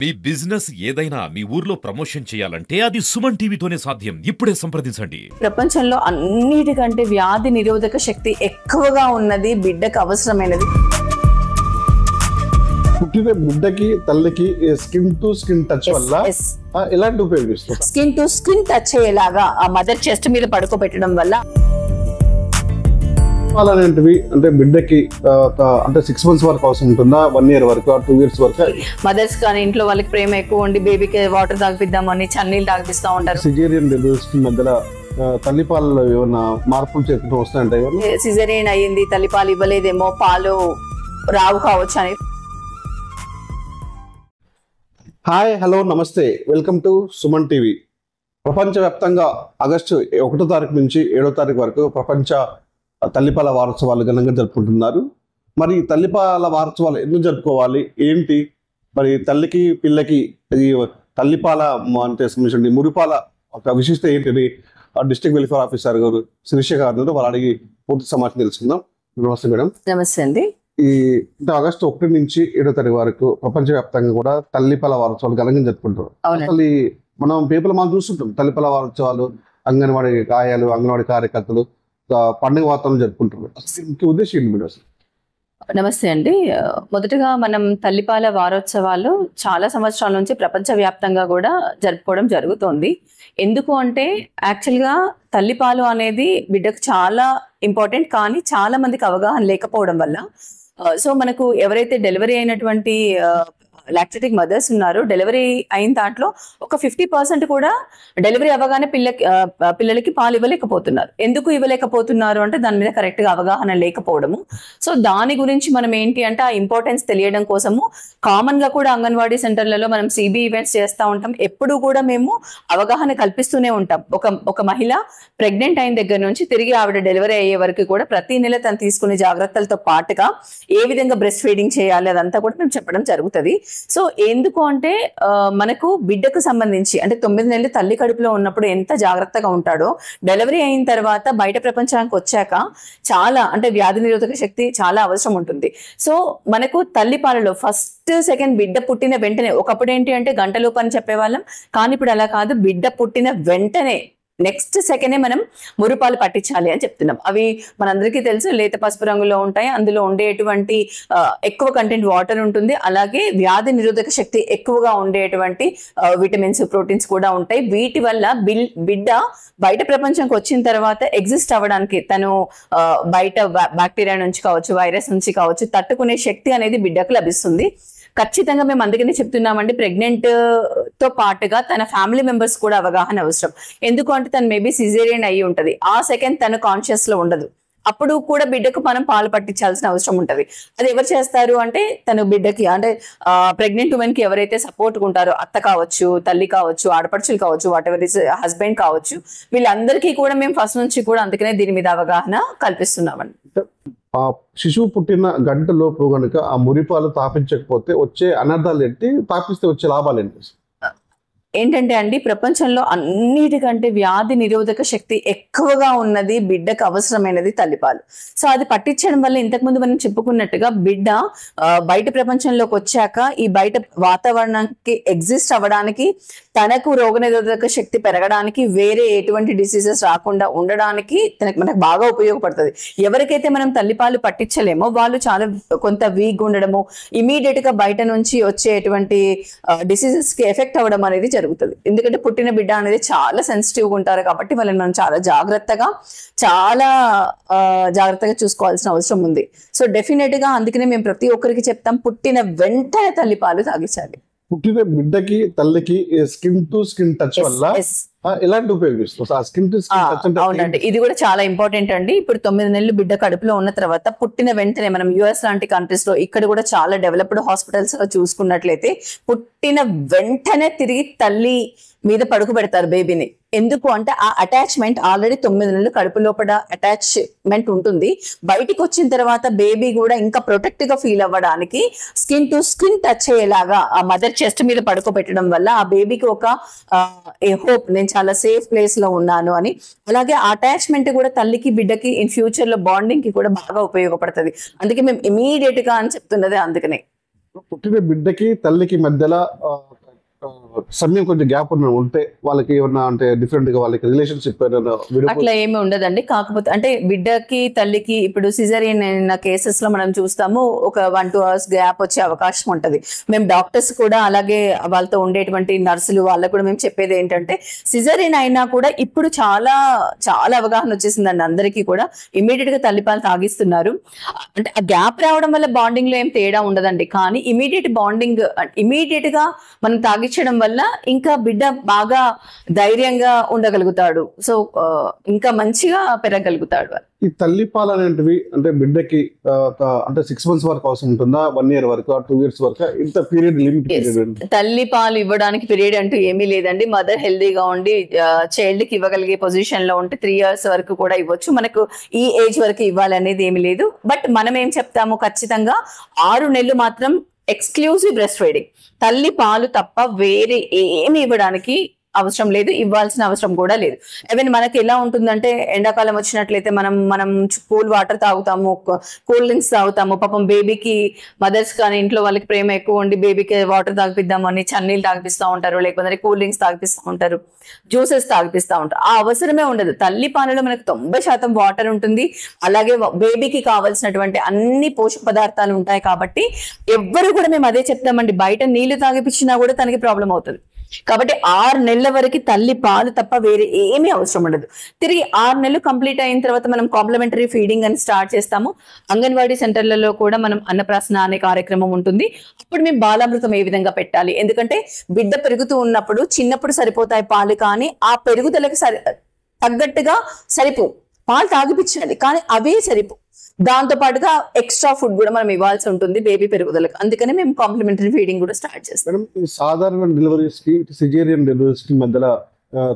మీ business ఏదైనా మీ ఊర్లో promotion చేయాలంటే అది సుమన్ టీవీతోనే సాధ్యం. ఇప్పుడే సంప్రదించండి. ప్రపంచంలో అన్నిటికంటే వ్యాధి నిరోధక శక్తి ఎక్కువగా ఉన్నది బిడ్డకు అవసరమైనది. పుట్టిన బిడ్డకి తల్లికి స్కిన్ టు స్కిన్ టచ్ వల్ల ఎలాంటి ఉపయోగిస్తుంది? స్కిన్ టు స్కిన్ టచ్ అయ్యేలాగా ఆ మదర్ చెస్ట్ మీద పడుకోబెట్టడం వల్ల అలాంటివి అంటే బిడ్డకి అంటే 6 months వరకు అవసరం ఉంటుందా, 1 year వరకు, 2 years వరకు? మదర్స్ కానీ ఇంట్లో వాళ్ళకి ప్రేమ ఎక్కువ ఉండి బేబీకి వాటర్ తాగిపిద్దామని చన్నీళ్ళు తాగిపిస్తూ ఉంటారు. సిజేరియన్ డెలివరీస్ మధ్యలో తల్లిపాలలో ఏమైనా మార్పులు చేస్తూ వస్తాయంటే సిజేరియన్ అయ్యింది, తల్లిపాలు ఇవ్వలేదేమో, పాలు రావు కావచ్చు అని. హాయ్, హలో, నమస్తే, వెల్కమ్ టు సుమన్ టీవీ. ప్రపంచవ్యాప్తంగా ఆగస్టు 1వ తారీఖు నుంచి 7వ తారీఖు వరకు ప్రపంచ తల్లిపాల వారోత్సవాలు ఘనంగా జరుపుకుంటున్నారు. మరి తల్లిపాల వారోత్సవాలు ఎందుకు జరుపుకోవాలి, ఏంటి, మరి తల్లికి పిల్లకి ఈ తల్లిపాల అంటే సంబంధించిన మురిపాల ఒక విశిష్టత ఏంటిది డిస్ట్రిక్ట్ వెల్ఫేర్ ఆఫీసర్ గారు శిరీష గారు వాళ్ళు అడిగి పూర్తి సమాచారం తెలుసుకుందాం. నమస్తే మేడం. నమస్తే అండి. ఈ ఆగస్టు 1 నుంచి 7వ తారీఖు వరకు ప్రపంచవ్యాప్తంగా కూడా తల్లిపాల వారోత్సవాలు ఘనంగా జరుపుకుంటారు. అసలు మనం పేపర్లో మనం చూస్తుంటాం తల్లిపాల వారోత్సవాలు, అంగన్వాడీ కాయాలు, అంగన్వాడీ కార్యకర్తలు పండుగ వాతావరణం జరుపుకుంటారు. ముఖ్య ఉద్దేశం ఏంటి మీరు అసలు? నమస్తే అండి. మొదటగా మనం తల్లిపాల వారోత్సవాలు చాలా సంవత్సరాల నుంచి ప్రపంచవ్యాప్తంగా కూడా జరుపుకోవడం జరుగుతోంది. ఎందుకు అంటే యాక్చువల్గా తల్లిపాలు అనేది బిడ్డకు చాలా ఇంపార్టెంట్, కానీ చాలా మందికి అవగాహన లేకపోవడం వల్ల సో మనకు ఎవరైతే డెలివరీ అయినటువంటి లాక్టేటింగ్ మదర్స్ ఉన్నారు, డెలివరీ అయిన దాంట్లో ఒక 50% కూడా డెలివరీ అవ్వగానే పిల్లలకి పాలు ఇవ్వలేకపోతున్నారు. ఎందుకు ఇవ్వలేకపోతున్నారు అంటే దాని మీద కరెక్ట్గా అవగాహన లేకపోవడము. సో దాని గురించి మనం ఏంటి అంటే ఆ ఇంపార్టెన్స్ తెలియడం కోసము కామన్గా కూడా అంగన్వాడీ సెంటర్లలో మనం సిబి ఈవెంట్స్ చేస్తూ ఉంటాం. ఎప్పుడు కూడా మేము అవగాహన కల్పిస్తూనే ఉంటాం. ఒక మహిళ ప్రెగ్నెంట్ అయిన దగ్గర నుంచి తిరిగి ఆవిడ డెలివరీ అయ్యే వరకు కూడా ప్రతి నెల తను తీసుకునే జాగ్రత్తలతో పాటుగా ఏ విధంగా బ్రెస్ట్ ఫీడింగ్ చేయాలి అదంతా కూడా మేము చెప్పడం జరుగుతుంది. సో ఎందుకు అంటే మనకు బిడ్డకు సంబంధించి అంటే 9 నెలలు తల్లి కడుపులో ఉన్నప్పుడు ఎంత జాగ్రత్తగా ఉంటాడో డెలివరీ అయిన తర్వాత బయట ప్రపంచానికి వచ్చాక చాలా అంటే వ్యాధి నిరోధక శక్తి చాలా అవసరం ఉంటుంది. సో మనకు తల్లిపాలలో ఫస్ట్ సెకండ్ బిడ్డ పుట్టిన వెంటనే, ఒకప్పుడు ఏంటి అంటే గంటలోపు అని చెప్పేవాళ్ళం, కానీ ఇప్పుడు అలా కాదు, బిడ్డ పుట్టిన వెంటనే నెక్స్ట్ సెకండే మనం మురిపాలు పట్టించాలి అని చెప్తున్నాం. అవి మనందరికీ తెలుసు, లేత పసుపు రంగులో ఉంటాయి, అందులో ఉండేటువంటి ఎక్కువ కంటెంట్ వాటర్ ఉంటుంది, అలాగే వ్యాధి నిరోధక శక్తి ఎక్కువగా ఉండేటువంటి విటమిన్స్, ప్రోటీన్స్ కూడా ఉంటాయి. వీటి వల్ల బిడ్డ బయట ప్రపంచంకి వచ్చిన తర్వాత ఎగ్జిస్ట్ అవ్వడానికి తను బయట బ్యాక్టీరియా నుంచి కావచ్చు, వైరస్ నుంచి కావచ్చు తట్టుకునే శక్తి అనేది బిడ్డకు లభిస్తుంది. ఖచ్చితంగా మేము అందుకనే చెప్తున్నామండి, ప్రెగ్నెంట్ తో పాటుగా తన ఫ్యామిలీ మెంబర్స్ కూడా అవగాహన అవసరం. ఎందుకు అంటే తను మేబీ సిజేరియన్ అయ్యి ఉంటది, ఆ సెకండ్ తను కాన్షియస్ లో ఉండదు, అప్పుడు కూడా బిడ్డకు మనం పాలు పట్టించాల్సిన అవసరం ఉంటుంది. అది ఎవరు చేస్తారు అంటే తను బిడ్డకి అంటే ప్రెగ్నెంట్ ఉమెన్ కి ఎవరైతే సపోర్ట్ ఉంటారో, అత్త కావచ్చు, తల్లి కావచ్చు, ఆడపడుచులు కావచ్చు, వాట్ ఎవర్ ఇస్ హస్బెండ్ కావచ్చు, వీళ్ళందరికీ కూడా మేము ఫస్ట్ నుంచి కూడా అందుకనే దీని మీద అవగాహన కల్పిస్తున్నామండి. శిశువు పుట్టిన గంట లోపు కనుక ఆ మురిపాలు తాపించకపోతే వచ్చే అనర్థాలు ఏంటి, తాపిస్తే వచ్చే లాభాలు ఏంటి? ఏంటంటే అండి, ప్రపంచంలో అన్నిటికంటే వ్యాధి నిరోధక శక్తి ఎక్కువగా ఉన్నది బిడ్డకు అవసరమైనది తల్లిపాలు. సో అది పట్టించడం వల్ల ఇంతకుముందు మనం చెప్పుకున్నట్టుగా బిడ్డ బయట ప్రపంచంలోకి వచ్చాక ఈ బయట వాతావరణానికి ఎగ్జిస్ట్ అవ్వడానికి, తనకు రోగనిరోధక శక్తి పెరగడానికి, వేరే ఎటువంటి డిసీజెస్ రాకుండా ఉండడానికి మనకు బాగా ఉపయోగపడుతుంది. ఎవరికైతే మనం తల్లిపాలు పట్టించలేమో వాళ్ళు చాలా కొంత వీక్ ఉండడము, ఇమీడియట్ గా బయట నుంచి వచ్చేటువంటి డిసీజెస్ కి ఎఫెక్ట్ అవ్వడం అనేది జరుగుతుంది. ఎందుకంటే పుట్టిన బిడ్డ అనేది చాలా సెన్సిటివ్గా ఉంటారు కాబట్టి వాళ్ళని మనం చాలా జాగ్రత్తగా చూసుకోవాల్సిన అవసరం ఉంది. సో డెఫినెట్ గా అందుకనే మేము ప్రతి ఒక్కరికి చెప్తాం, పుట్టిన వెంటనే తల్లిపాలు తాగించాలి. పుట్టిన బిడ్డకి తల్లికి స్కిన్ టు స్కిన్ టచ్ వల్ల ఎలాంటి ఉపయోగిస్తుంది? అవునండి, ఇది కూడా చాలా ఇంపార్టెంట్ అండి. ఇప్పుడు 9 నెలలు బిడ్డ కడుపులో ఉన్న తర్వాత పుట్టిన వెంటనే మనం యుఎస్ లాంటి కంట్రీస్ లో, ఇక్కడ కూడా చాలా డెవలప్డ్ హాస్పిటల్స్ లో చూసుకున్నట్లయితే పుట్టిన వెంటనే తిరిగి తల్లి మీద పడుకోబెడతారు బేబీని. ఎందుకు అంటే ఆ అటాచ్మెంట్ ఆల్రెడీ 9 నెలలు కడుపు లోపల అటాచ్మెంట్ ఉంటుంది. బయటికి వచ్చిన తర్వాత బేబీ కూడా ఇంకా ప్రొటెక్ట్ గా ఫీల్ అవ్వడానికి స్కిన్ టు స్కిన్ టచ్ అయ్యేలాగా ఆ మదర్ చెస్ట్ మీద పడుకోబెట్టడం వల్ల ఆ బేబీకి ఒక హోప్, నేను చాలా సేఫ్ ప్లేస్ లో ఉన్నాను అని. అలాగే అటాచ్మెంట్ కూడా తల్లికి బిడ్డకి ఇన్ ఫ్యూచర్ లో బాండింగ్ కి కూడా బాగా ఉపయోగపడుతుంది. అందుకే మేము ఇమీడియట్ గా అని చెప్తున్నది అందుకనే. పుట్టిన బిడ్డకి తల్లికి మధ్యలో సమయం కొంచెం గ్యాప్ ఉంటే వాళ్ళకి ఏమన్నా అంటే డిఫరెంట్ గా వాళ్ళకి రిలేషన్షిప్ అట్లా ఏమి ఉండదండి. కాకపోతే అంటే బిడ్డకి తల్లికి ఇప్పుడు సిజేరియన్ అయిన కేసెస్ లో మనం చూస్తాము ఒక 1-2 hours గ్యాప్ వచ్చే అవకాశం ఉంటది. మేము డాక్టర్స్ కూడా అలాగే వాళ్ళతో ఉండేటువంటి నర్సులు వాళ్ళకు కూడా మేము చెప్పేది ఏంటంటే సిజేరియన్ అయినా కూడా ఇప్పుడు చాలా చాలా అవగాహన వచ్చేసిందండి అందరికీ కూడా. ఇమీడియట్ గా తల్లిపాలు తాగిస్తున్నారు. అంటే ఆ గ్యాప్ రావడం వల్ల బాండింగ్ లో ఏం తేడా ఉండదండి. కానీ ఇమీడియట్ బాండింగ్ ఇమీడియట్ గా మనం తాగించడం వల్ల ఇంకా బిడ్డ బాగా ధైర్యంగా ఉండగలుగుతాడు. సో ఇంకా మంచిగా పెరగలుగుతాడు. ఈ తల్లిపాలు అనేటివి అంటే బిడ్డకి అంటే 6 months వరకు అవసరం ఉంటుందా, 1 year వరకు, 2 years వరకు, ఇంత పీరియడ్ లిమిట్ పీరియడ్? తల్లి పాలు ఇవ్వడానికి పీరియడ్ అంటూ ఏమీ లేదండి. మదర్ హెల్దీగా ఉండి చైల్డ్ కి ఇవ్వగలిగే పొజిషన్ లో ఉంటే 3 years వరకు కూడా ఇవ్వచ్చు. మనకు ఈ ఏజ్ వరకు ఇవ్వాలనేది ఏమీ లేదు. బట్ మనం ఏం చెప్తాము, ఖచ్చితంగా 6 నెలలు మాత్రం ఎక్స్క్లూజివ్ బ్రెస్ట్ ఫీడింగ్, తల్లి పాలు తప్ప వేరే ఏమి ఇవ్వడానికి అవసరం లేదు, ఇవ్వాల్సిన అవసరం కూడా లేదు. ఈవెన్ మనకి ఎలా ఉంటుందంటే ఎండాకాలం వచ్చినట్లయితే మనం కూల్ వాటర్ తాగుతాము, కూల్ డ్రింక్స్ తాగుతాము. పాపం బేబీకి మదర్స్ కానీ ఇంట్లో వాళ్ళకి ప్రేమ ఎక్కువ ఉండి బేబీకి వాటర్ తాగిపిద్దాము అని చన్నీళ్ళు తాగిపిస్తూ ఉంటారు, లేకపోతే కూల్ డ్రింక్స్ తాగిపిస్తూ ఉంటారు, జ్యూసెస్ తాగిపిస్తూ ఉంటారు. ఆ అవసరమే ఉండదు. తల్లి పాలలో మనకు 90% వాటర్ ఉంటుంది. అలాగే బేబీకి కావాల్సినటువంటి అన్ని పోషక పదార్థాలు ఉంటాయి. కాబట్టి ఎవ్వరు కూడా మేము అదే చెప్తామండి, బయట నీళ్లు తాగిపించినా కూడా తనకి ప్రాబ్లం అవుతుంది. కాబట్టి 6 నెలల వరకు తల్లి పాలు తప్ప వేరే ఏమీ అవసరం ఉండదు. తిరిగి 6 నెలలు కంప్లీట్ అయిన తర్వాత మనం కాంప్లిమెంటరీ ఫీడింగ్ అని స్టార్ట్ చేస్తాము. అంగన్వాడీ సెంటర్లలో కూడా మనం అన్నప్రాసన అనే కార్యక్రమం ఉంటుంది. అప్పుడు మేము బాలామృతం ఏ విధంగా పెట్టాలి, ఎందుకంటే బిడ్డ పెరుగుతూ ఉన్నప్పుడు చిన్నప్పుడు సరిపోతాయి పాలు, కానీ ఆ పెరుగుదలకు తగ్గట్టుగా సరిపో పాలు తాగిపించాలి, కానీ అవే సరిపో. దాంతో పాటుగా ఎక్స్ట్రా ఫుడ్ కూడా మనం ఇవ్వాల్సి ఉంటుంది బేబీ పెరుగుదలకు. అందుకని మేము కాంప్లిమెంటరీ ఫీడింగ్ కూడా స్టార్ట్ చేస్తాం. సాధారణ డెలివరీస్ కి సిజేరియన్ డెలివరీస్ కి మధ్యలో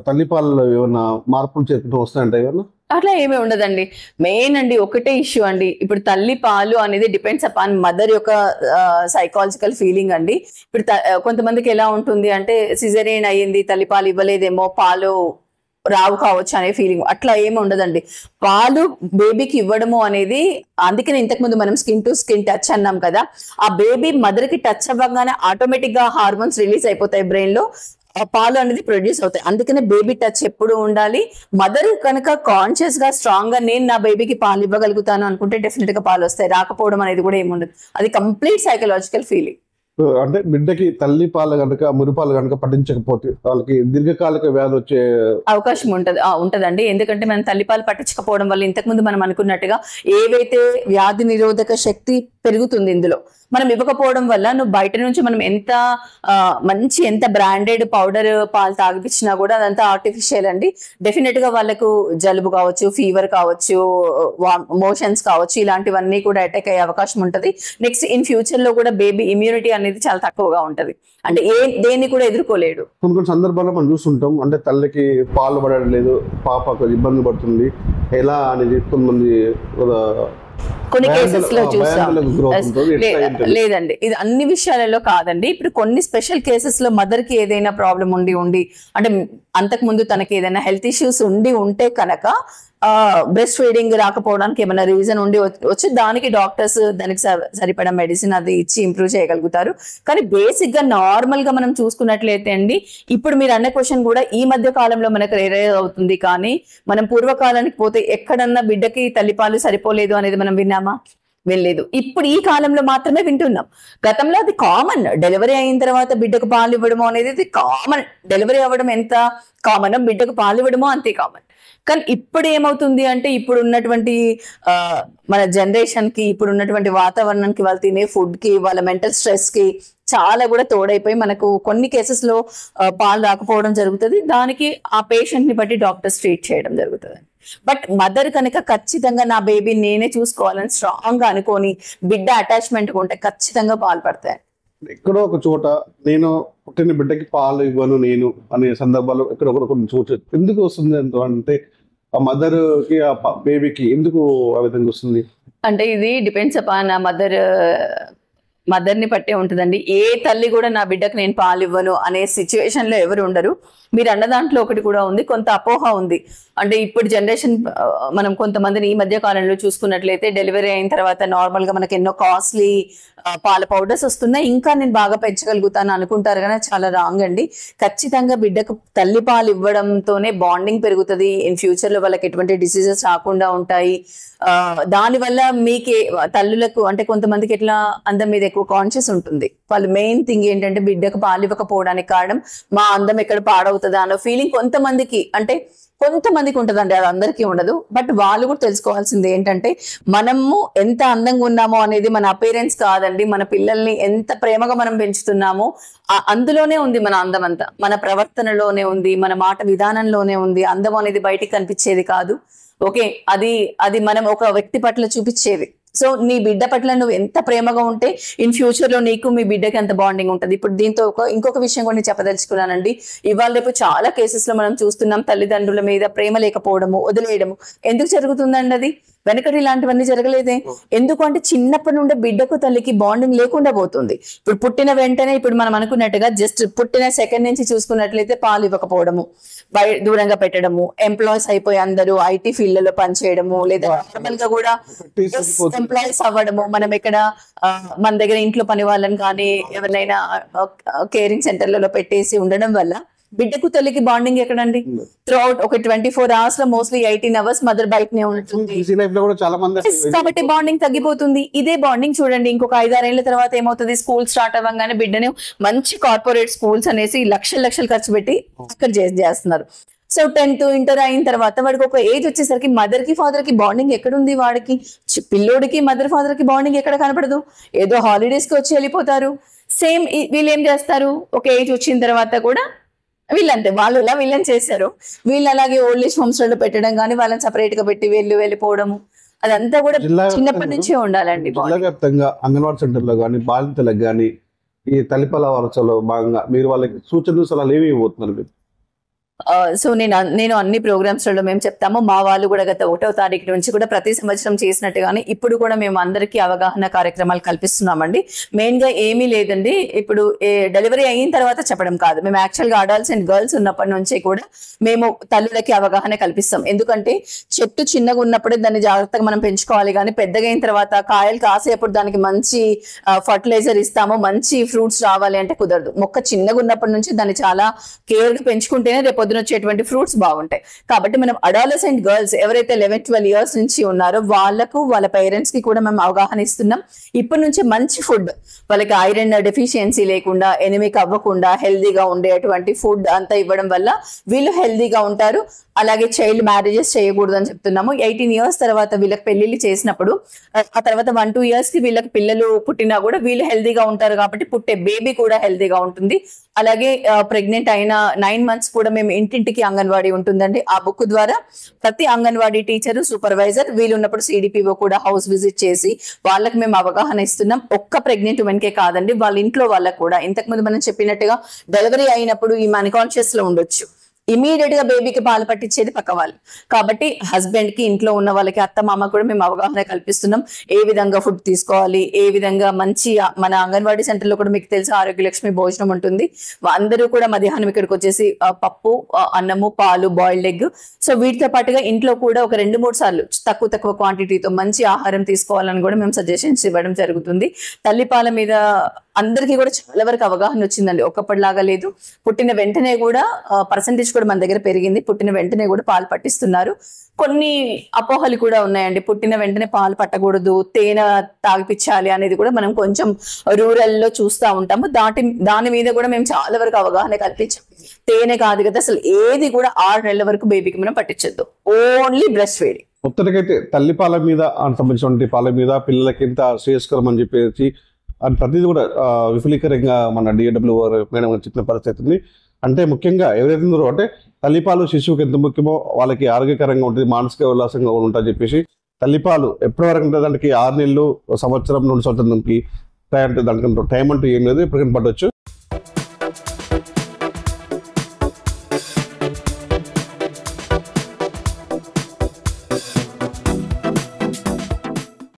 తల్లిపాలలో ఏమైనా మార్పులు చేర్పులు వస్తాయంటే ఏమన్నా? అట్లా ఏమీ ఉండదండి. మెయిన్ అండి ఒకటే ఇష్యూ అండి, ఇప్పుడు తల్లి పాలు అనేది డిపెండ్స్ అపాన్ మదర్ యొక్క సైకాలజికల్ ఫీలింగ్ అండి. ఇప్పుడు కొంతమందికి ఎలా ఉంటుంది అంటే సిజేరియన్ అయ్యింది, తల్లి పాలు ఇవ్వలేదేమో, పాలు రావు కావచ్చు అనే ఫీలింగ్. అట్లా ఏమి ఉండదండి. పాలు బేబీకి ఇవ్వడము అనేది, అందుకనే ఇంతకు ముందు మనం స్కిన్ టు స్కిన్ టచ్ అన్నాం కదా, ఆ బేబీ మదర్ కి టచ్ అవ్వగానే ఆటోమేటిక్ గా హార్మోన్స్ రిలీజ్ అయిపోతాయి బ్రెయిన్ లో, పాలు అనేది ప్రొడ్యూస్ అవుతాయి. అందుకనే బేబీ టచ్ ఎప్పుడు ఉండాలి. మదర్ కనుక కాన్షియస్ గా స్ట్రాంగ్ గా నేను నా బేబీకి పాలు ఇవ్వగలుగుతాను అనుకుంటే డెఫినెట్ గా పాలు వస్తాయి. రాకపోవడం అనేది కూడా ఏముండదు. అది కంప్లీట్ సైకలాజికల్ ఫీలింగ్. అంటే బిడ్డకి తల్లి పాలు కనుక మురిపాలు కనుక పట్టించకపోతే వాళ్ళకి దీర్ఘకాలిక వ్యాధి వచ్చే అవకాశం ఉంటదండి. ఎందుకంటే మనం తల్లిపాలు పట్టించకపోవడం వల్ల ఇంతకుముందు మనం అనుకున్నట్టుగా ఏవైతే వ్యాధి నిరోధక శక్తి పెరుగుతుంది ఇందులో, మనం ఇవ్వకపోవడం వల్ల నువ్వు బయట నుంచి మనం ఎంత ఎంత బ్రాండెడ్ పౌడర్ పాలు తాగిపించినా కూడా అదంతా ఆర్టిఫిషియల్ అండి. డెఫినెట్ గా వాళ్ళకు జలుబు కావచ్చు, ఫీవర్ కావచ్చు, మోషన్స్ కావచ్చు, ఇలాంటివన్నీ కూడా అటాక్ అయ్యే అవకాశం ఉంటది. నెక్స్ట్ ఇన్ ఫ్యూచర్ లో కూడా బేబీ ఇమ్యూనిటీ అనేది చాలా తక్కువగా ఉంటది. అంటే దేన్ని కూడా ఎదుర్కోలేడు. కొన్ని సందర్భాల్లో మనం చూస్తుంటాం, అంటే తల్లికి పాలు పడడం లేదు, పాప ఇబ్బంది పడుతుంది ఎలా అనేది కొన్ని కేసెస్ లో చూసాం. లేదండి, ఇది అన్ని విషయాలలో కాదండి. ఇప్పుడు కొన్ని స్పెషల్ కేసెస్ లో మదర్ కి ఏదైనా ప్రాబ్లం ఉండి అంటే అంతకు ముందు తనకి ఏదైనా హెల్త్ ఇష్యూస్ ఉంటే కనుక బ్రెస్ట్ ఫీడింగ్ రాకపోవడానికి ఏమైనా రీజన్ వచ్చి దానికి డాక్టర్స్ దానికి సరిపడా మెడిసిన్ అది ఇచ్చి ఇంప్రూవ్ చేయగలుగుతారు. కానీ బేసిక్ గా నార్మల్ గా మనం చూసుకున్నట్లయితే అండి, ఇప్పుడు మీరు అన్న క్వశ్చన్ కూడా ఈ మధ్య కాలంలో మనకు రైజ్ అవుతుంది. కానీ మనం పూర్వకాలానికి పోతే ఎక్కడన్నా బిడ్డకి తల్లిపాలు సరిపోలేదు అనేది మనం విన్నామా? వెళ్ళలేదు. ఇప్పుడు ఈ కాలంలో మాత్రమే వింటున్నాం. గతంలో అది కామన్. డెలివరీ అయిన తర్వాత బిడ్డకు పాలు ఇవ్వడము అనేది కామన్. డెలివరీ అవ్వడం ఎంత కామన్, బిడ్డకు పాలు ఇవ్వడమో అంతే కామన్. కానీ ఇప్పుడు ఏమవుతుంది అంటే, ఇప్పుడు ఉన్నటువంటి మన జనరేషన్ కి, ఇప్పుడు ఉన్నటువంటి వాతావరణానికి, వాళ్ళు తినే ఫుడ్ కి, వాళ్ళ మెంటల్ స్ట్రెస్ కి చాలా కూడా తోడైపోయి మనకు కొన్ని కేసెస్ లో పాలు రాకపోవడం జరుగుతుంది. దానికి ఆ పేషెంట్ ని బట్టి డాక్టర్స్ ట్రీట్ చేయడం జరుగుతుంది. బట్ మదర్ కనుక ఖచ్చితంగా నా బేబీ నేనే చూసుకోవాలని స్ట్రాంగ్ గా అనుకొని బిడ్డ అటాచ్మెంట్ ఉంటే ఖచ్చితంగా పాలు పడతాయి. ఎక్కడో ఒక చోట నేను పుట్టిన బిడ్డకి పాలు ఇవ్వను నేను అనే సందర్భాలు ఎక్కడొక్కడ కొన్ని చూడొచ్చు. ఎందుకు వస్తుంది అంటే ఆ మదర్ కి ఆ బేబీకి ఎందుకు ఆ విధంగా వస్తుంది అంటే ఇది డిపెండ్స్ అపాన్ ఆ మదర్ మదర్ని పట్టే ఉంటుందండి. ఏ తల్లి కూడా నా బిడ్డకు నేను పాలు ఇవ్వను అనే సిచ్యువేషన్ లో ఎవరు ఉండరు. మీరు అన్న దాంట్లో ఒకటి కూడా ఉంది, కొంత అపోహ ఉంది. అంటే ఇప్పుడు జనరేషన్ మనం కొంతమందిని ఈ మధ్య కాలంలో చూసుకున్నట్లయితే డెలివరీ అయిన తర్వాత నార్మల్ గా మనకి ఎన్నో కాస్ట్లీ పాల పౌడర్స్ వస్తున్నాయి, ఇంకా నేను బాగా పెంచగలుగుతాను అనుకుంటారు కానీ చాలా రాంగ్ అండి. ఖచ్చితంగా బిడ్డకు తల్లి పాలు ఇవ్వడంతోనే బాండింగ్ పెరుగుతుంది. ఇన్ ఫ్యూచర్ లో వాళ్ళకి ఎటువంటి డిసీజెస్ రాకుండా ఉంటాయి. దానివల్ల మీకే తల్లులకు అంటే కొంతమందికి ఎట్లా అందం మీద ఎక్కువ కాన్షియస్ ఉంటుంది. వాళ్ళు మెయిన్ థింగ్ ఏంటంటే బిడ్డకు పాలు ఇవ్వకపోవడానికి కారణం మా అందం ఎక్కడ పాడవుతుందా అన్న ఫీలింగ్ కొంతమందికి, అంటే కొంతమందికి ఉంటుందండి, అది అందరికీ ఉండదు. బట్ వాళ్ళు కూడా తెలుసుకోవాల్సింది ఏంటంటే మనము ఎంత అందంగా ఉన్నామో అనేది మన అపీరెన్స్ కాదండి, మన పిల్లల్ని ఎంత ప్రేమగా మనం పెంచుతున్నామో అందులోనే ఉంది మన అందం అంతా. మన ప్రవర్తనలోనే ఉంది, మన మాట విధానంలోనే ఉంది. అందం అనేది బయటికి కనిపించేది కాదు. ఓకే, అది మనం ఒక వ్యక్తి పట్ల చూపించేది. సో నీ బిడ్డ పట్ల నువ్వు ఎంత ప్రేమగా ఉంటే ఇన్ ఫ్యూచర్ లో నీకు మీ బిడ్డకి ఎంత బాండింగ్ ఉంటుంది. ఇప్పుడు దీంతో ఇంకొక విషయం కూడా నేను చెప్పదలుచుకున్నానండి. ఇవాళ రేపు చాలా కేసెస్ లో మనం చూస్తున్నాం తల్లిదండ్రుల మీద ప్రేమ లేకపోవడము, వదిలేయడము. ఎందుకు జరుగుతుందండి అది? వెనకటి ఇలాంటివన్నీ జరగలేదే. ఎందుకు అంటే చిన్నప్పటి నుండి బిడ్డకు తల్లికి బాండింగ్ లేకుండా పోతుంది. ఇప్పుడు పుట్టిన వెంటనే ఇప్పుడు మనం అనుకున్నట్టుగా జస్ట్ పుట్టిన సెకండ్ నుంచి చూసుకున్నట్లయితే పాలు ఇవ్వకపోవడము, దూరంగా పెట్టడము, ఎంప్లాయీస్ అయిపోయి అందరూ ఐటీ ఫీల్డ్ లో పనిచేయడము, లేదా నార్మల్ గా కూడా ఎంప్లాయీస్ అవ్వడము. మనం ఇక్కడ మన దగ్గర ఇంట్లో పని వాళ్ళని కానీ ఎవరినైనా కేరింగ్ సెంటర్లలో పెట్టేసి ఉండడం వల్ల బిడ్డకు తల్లికి బాండింగ్ ఎక్కడండి? త్రూ అవుట్ ఒక 24 hours లో మోస్ట్లీ 18 hours మదర్ బయటనే ఉంటుంది కాబట్టి బాండింగ్ తగ్గిపోతుంది. ఇదే బాండింగ్ చూడండి ఇంకొక 5-6 ఏళ్ల తర్వాత ఏమవుతుంది? స్కూల్ స్టార్ట్ అవ్వగానే బిడ్డని మంచి కార్పొరేట్ స్కూల్స్ అనేసి లక్షలు ఖర్చు పెట్టి అక్కడ చేస్తున్నారు. సో 10th ఇంటర్ అయిన తర్వాత వాడికి ఒక ఏజ్ వచ్చేసరికి మదర్ కి ఫాదర్ కి బాండింగ్ ఎక్కడుంది? వాడికి పిల్లోడికి మదర్ ఫాదర్ కి బాండింగ్ ఎక్కడ కనపడదు. ఏదో హాలిడేస్ కి వచ్చి వెళ్ళిపోతారు. సేమ్ వీళ్ళు ఏం చేస్తారు, ఒక ఏజ్ వచ్చిన తర్వాత కూడా వీళ్ళంతే, వాళ్ళు ఇలా వీళ్ళని చేశారు. వీళ్ళు అలాగే ఓల్డ్ ఏజ్ హోమ్స్ లో పెట్టడం కానీ వాళ్ళని సపరేట్ గా పెట్టి వెళ్ళిపోవడము, అదంతా కూడా చిన్నప్పటి నుంచే ఉండాలండి. జిల్లా వ్యాప్తంగా అంగన్వాడీ సెంటర్ లో కానీ బాలింతలకు కానీ ఈ తల్లిపాల వారోత్సవంలో భాగంగా మీరు వాళ్ళకి సూచనలు సలహాలు ఏమి ఇవ్వబోతున్నారు మీరు? సో నేను అన్ని ప్రోగ్రామ్స్ లో మేము చెప్తాము. మా వాళ్ళు కూడా గత 1వ తారీఖు నుంచి కూడా ప్రతి సంవత్సరం చేసినట్టుగానే ఇప్పుడు కూడా మేము అందరికీ అవగాహన కార్యక్రమాలు కల్పిస్తున్నామండి. మెయిన్ గా ఏమీ లేదండి, ఇప్పుడు డెలివరీ అయిన తర్వాత చెప్పడం కాదు, మేము యాక్చువల్ గా అడల్ట్స్ అండ్ గర్ల్స్ ఉన్నప్పటి నుంచి కూడా మేము తల్లులకి అవగాహన కల్పిస్తాం. ఎందుకంటే చెట్టు చిన్నగా ఉన్నప్పుడే దాన్ని జాగ్రత్తగా మనం పెంచుకోవాలి, కానీ పెద్దగా అయిన తర్వాత కాయలు కాసేప్పుడు దానికి మంచి ఫర్టిలైజర్ ఇస్తాము, మంచి ఫ్రూట్స్ రావాలి అంటే కుదరదు. మొక్క చిన్నగా ఉన్నప్పటి నుంచి దాన్ని చాలా కేర్ గా పెంచుకుంటేనే రేపు వచ్చేటువంటి ఫ్రూట్స్ బాగుంటాయి. కాబట్టి మనం అడాలసెంట్ గర్ల్స్ ఎవరైతే 11-12 years నుంచి ఉన్నారో వాళ్ళకు వాళ్ళ పేరెంట్స్ కి కూడా మేము అవగాహన ఇస్తున్నాం. ఇప్పటి నుంచి మంచి ఫుడ్, వాళ్ళకి ఐరన్ డెఫిషియన్సీ లేకుండా, ఎనిమిక్ అవ్వకుండా హెల్దీగా ఉండేటువంటి ఫుడ్ అంతా ఇవ్వడం వల్ల వీళ్ళు హెల్దీగా ఉంటారు. అలాగే చైల్డ్ మ్యారేజెస్ చేయకూడదు అని చెప్తున్నాము. 18 years తర్వాత వీళ్ళకి పెళ్లిళ్ళు చేసినప్పుడు ఆ తర్వాత 1-2 years కి వీళ్ళకి పిల్లలు పుట్టినా కూడా వీళ్ళు హెల్దీగా ఉంటారు కాబట్టి పుట్టే బేబీ కూడా హెల్దీగా ఉంటుంది. అలాగే ప్రెగ్నెంట్ అయిన 9 months కూడా మేము ఇంటింటికి అంగన్వాడీ ఉంటుందండి. ఆ బుక్ ద్వారా ప్రతి అంగన్వాడీ టీచరు, సూపర్వైజర్ వీళ్ళు ఉన్నప్పుడు సిడిపిఓ కూడా హౌస్ విజిట్ చేసి వాళ్ళకి మేము అవగాహన ఇస్తున్నాం. ఒక్క ప్రెగ్నెంట్ ఉమెన్కే కాదండి, వాళ్ళ ఇంట్లో వాళ్ళకు కూడా. ఇంతకుముందు మనం చెప్పినట్టుగా డెలివరీ అయినప్పుడు ఈ అన్కాన్షియస్ లో ఉండొచ్చు, ఇమీడియట్ గా బేబీకి పాలు పట్టించేది పక్క వాళ్ళు. కాబట్టి హస్బెండ్ కి, ఇంట్లో ఉన్న వాళ్ళకి, అత్త మామ కూడా మేము అవగాహన కల్పిస్తున్నాం. ఏ విధంగా ఫుడ్ తీసుకోవాలి, ఏ విధంగా మంచి మన అంగన్వాడీ సెంటర్ లో కూడా మీకు తెలిసి ఆరోగ్యలక్ష్మి భోజనం ఉంటుంది. అందరూ కూడా మధ్యాహ్నం ఇక్కడికి వచ్చేసి పప్పు, అన్నము, పాలు, బాయిల్డ్ ఎగ్. సో వీటితో పాటుగా ఇంట్లో కూడా ఒక 2-3 సార్లు తక్కువ క్వాంటిటీతో మంచి ఆహారం తీసుకోవాలని కూడా మేము సజెషన్స్ ఇవ్వడం జరుగుతుంది. తల్లిపాల మీద అందరికీ కూడా చాలా వరకు అవగాహన వచ్చిందండి, ఒకప్పటిలాగా లేదు. పుట్టిన వెంటనే కూడా పర్సంటేజ్ కూడా మన దగ్గర పెరిగింది. పుట్టిన వెంటనే కూడా పాలు పట్టిస్తున్నారు. కొన్ని అపోహలు కూడా ఉన్నాయండి, పుట్టిన వెంటనే పాలు పట్టకూడదు, తేనె తాగిపించాలి అనేది కూడా మనం కొంచెం రూరల్లో చూస్తూ ఉంటాము. దాని మీద కూడా మేము చాలా వరకు అవగాహన కల్పించాం. తేనె కాదు కదా, అసలు ఏది కూడా 6 నెలల వరకు బేబీకి మనం పట్టించొద్దు, ఓన్లీ బ్రెస్ట్ ఫీడింగ్. మొత్తానికైతే తల్లిపాల మీద సంబంధించిన పాల మీద పిల్లలకి ఎంత శ్రేయస్కరం అని చెప్పేసి అని ప్రతిదీ కూడా విఫలీకరంగా మన డిఏడబ్ల్యూ మేడం చెప్పిన పరిస్థితి ఉంది. అంటే ముఖ్యంగా ఎవరైతే ఉన్నారో అంటే తల్లిపాలు శిశువుకి ఎంత ముఖ్యమో వాళ్ళకి ఆరోగ్యకరంగా ఉంటుంది, మానసిక ఉల్లాసంగా ఉంటుంది చెప్పేసి తల్లిపాలు ఎప్పటి వరకు ఉంటుంది, దానికి 6 నెలలు, సంవత్సరం, 2 సంవత్సరాలకి దానికి టైం అంటూ ఏం లేదు, ఎప్పటికైనా పట్టవచ్చు.